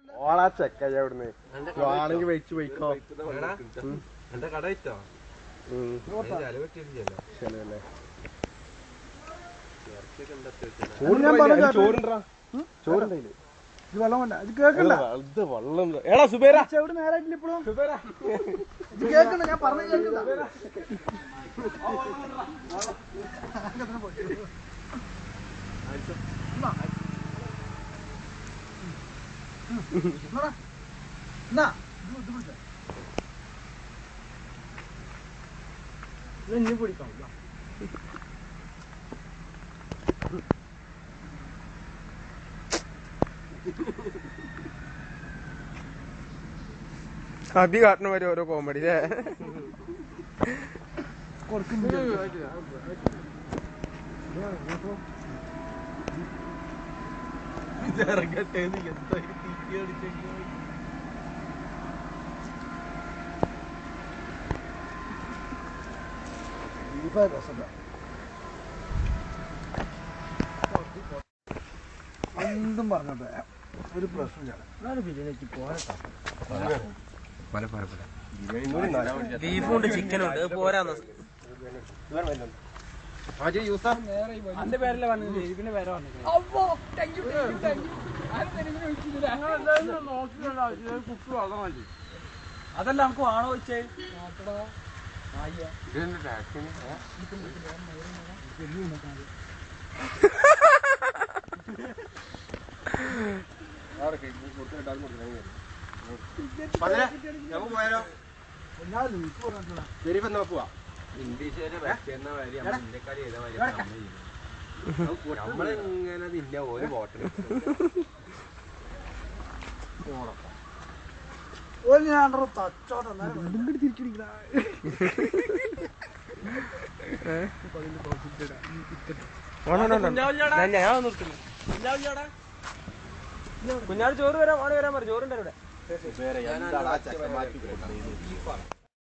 ഓളാ ചെക്ക എവിടുന്ന് ആണെങ്കിൽ വെച്ച് പോയിക്കോ എന്റെ കട ഇട്ടോ ചെലവല്ലേ ചോറുണ്ടാ ചോറുണ്ടായില്ലേ ഇത് വെള്ളം വേണ്ട ഇത് കേക്കണ്ട ഇത് വെള്ളം എടാ സുബേര എവിടെ നേരായിട്ടില്ല ഇപ്പോഴും ഇത് കേക്കണ്ട ഞാൻ പറഞ്ഞു കേൾക്കണ്ട ഇനി പിടിക്കാം അഭി കാട്ടണ വരെ ഓരോ കോമഡി അല്ലേ ഇറങ്ങട്ടെ എന്താ എന്തും പറഞ്ഞോട്ടെ ഒരു പ്രശ്നമില്ല ബിരിയാണിക്ക് പോരാ ബീഫുണ്ട് ചിക്കനുണ്ട് പോരാന്ന് എന്റെ പേരല്ലേ വന്നത് ഇതിന്റെ പേരെ വന്നത് അതല്ല നമുക്ക് ആണോ വെച്ചേ നമ്മളിങ്ങനെ നിന്നെ ഒരു ബോട്ടിൽ ഞാൻ നിർത്തില്ല കുഞ്ഞാട് ചോറ് വരാൻ വരാൻ പറ ചോറുണ്ടോ ഇവിടെ